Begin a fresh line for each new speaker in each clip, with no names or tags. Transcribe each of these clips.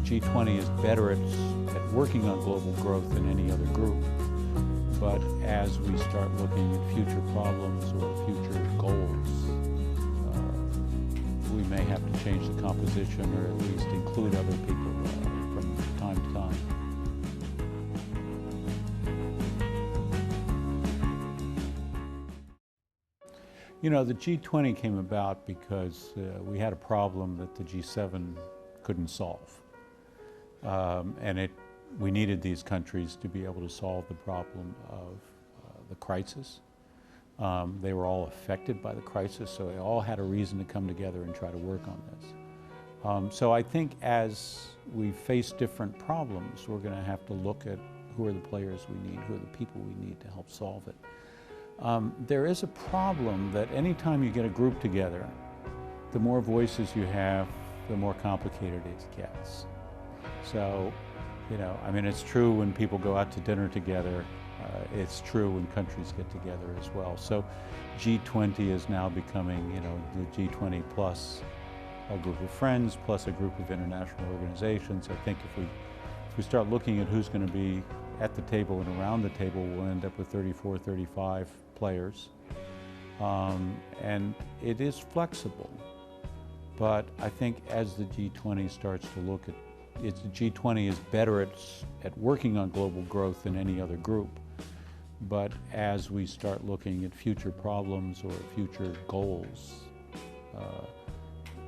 G20 is better at working on global growth than any other group. But as we start looking at future problems or future goals, we may have to change the composition or at least include other people from time to time. You know, the G20 came about because we had a problem that the G7 couldn't solve. We needed these countries to be able to solve the problem of the crisis. They were all affected by the crisis, so they all had a reason to come together and try to work on this. So I think as we face different problems, we're going to have to look at who are the players we need, who are the people we need to help solve it. There is a problem that anytime you get a group together, the more voices you have, the more complicated it gets. So, you know, I mean, it's true when people go out to dinner together. It's true when countries get together as well. So G20 is now becoming, you know, the G20 plus a group of friends, plus a group of international organizations. I think if we start looking at who's going to be at the table and around the table, we'll end up with 34, 35 players. And it is flexible. But I think as the G20 starts to look at the G20 is better at working on global growth than any other group. But as we start looking at future problems or future goals,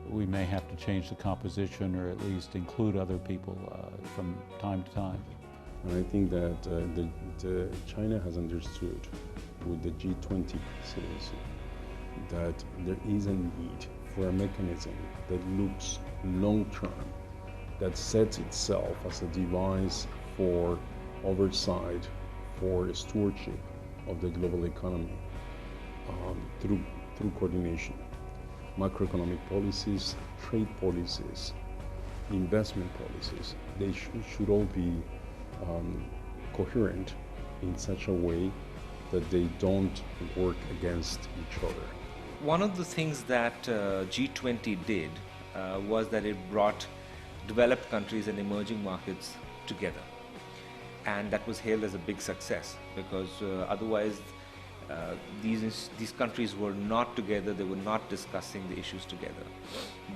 we may have to change the composition or at least include other people from time to time.
And I think that China has understood with the G20 presidency that there is a need for a mechanism that looks long-term, that sets itself as a device for oversight, for stewardship of the global economy through coordination. Macroeconomic policies, trade policies, investment policies, they should all be coherent in such a way that they don't work against each other.
One of the things that G20 did was that it brought developed countries and emerging markets together. And that was hailed as a big success because otherwise these countries were not together, they were not discussing the issues together.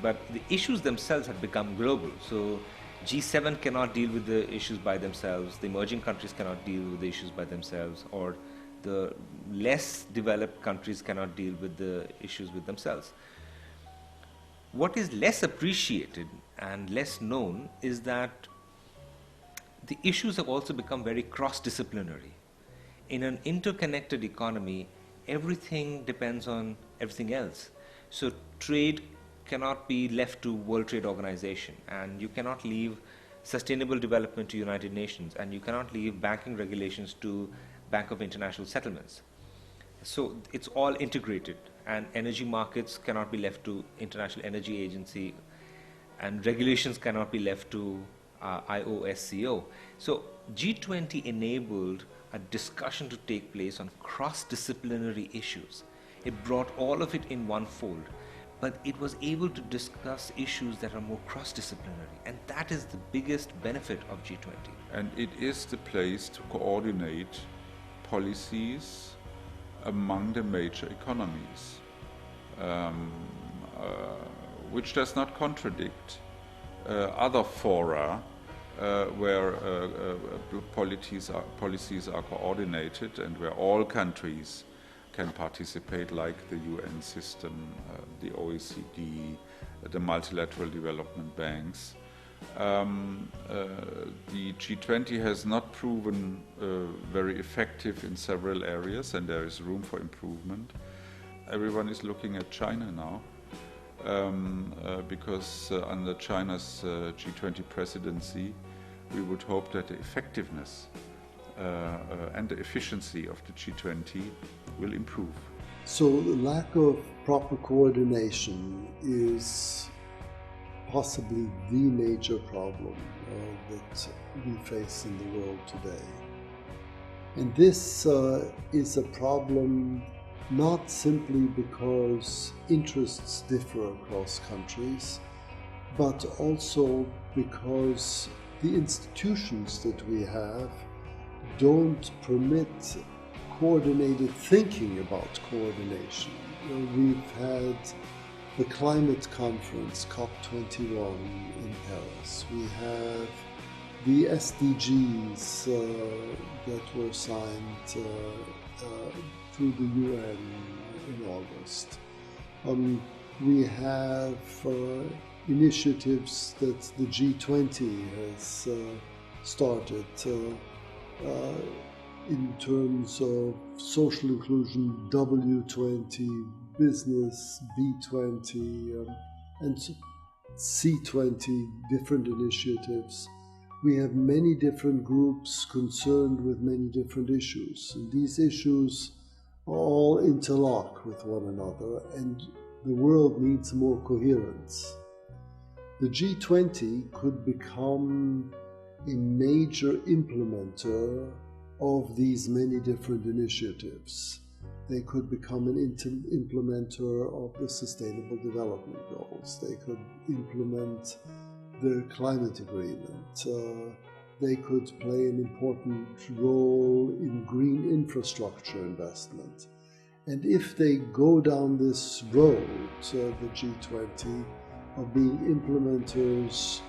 But the issues themselves had become global. So G7 cannot deal with the issues by themselves, the emerging countries cannot deal with the issues by themselves, or the less developed countries cannot deal with the issues with themselves. What is less appreciated and less known is that the issues have also become very cross-disciplinary. In an interconnected economy, everything depends on everything else. So trade cannot be left to World Trade Organization, and you cannot leave sustainable development to United Nations, and you cannot leave banking regulations to Bank of International Settlements. So it's all integrated, and energy markets cannot be left to International Energy Agency, and regulations cannot be left to IOSCO. So G20 enabled a discussion to take place on cross-disciplinary issues. It brought all of it in one fold, but it was able to discuss issues that are more cross-disciplinary, and that is the biggest benefit of G20.
And it is the place to coordinate policies among the major economies, which does not contradict other fora where policies are coordinated and where all countries can participate, like the UN system, the OECD, the multilateral development banks. The G20 has not proven very effective in several areas, and there is room for improvement. Everyone is looking at China now, because under China's G20 presidency, we would hope that the effectiveness and the efficiency of the G20 will improve.
So the lack of proper coordination is possibly the major problem that we face in the world today. And this is a problem not simply because interests differ across countries, but also because the institutions that we have don't permit coordinated thinking about coordination. We've had the climate conference, COP21 in Paris. We have the SDGs that were signed through the UN in August. We have initiatives that the G20 has started in terms of social inclusion, W20, business, B20, and C20, different initiatives. We have many different groups concerned with many different issues. And these issues all interlock with one another, and the world needs more coherence. The G20 could become a major implementer of these many different initiatives. They could become an implementer of the Sustainable Development Goals. They could implement the climate agreement. They could play an important role in green infrastructure investment. And if they go down this road, the G20, of being implementers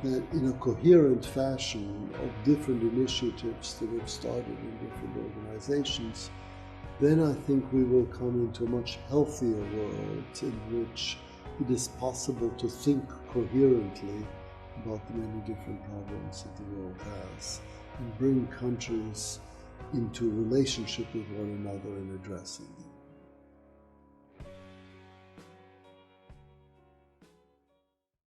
that in a coherent fashion of different initiatives that have started in different organizations, then I think we will come into a much healthier world in which it is possible to think coherently about the many different problems that the world has and bring countries into relationship with one another in addressing them.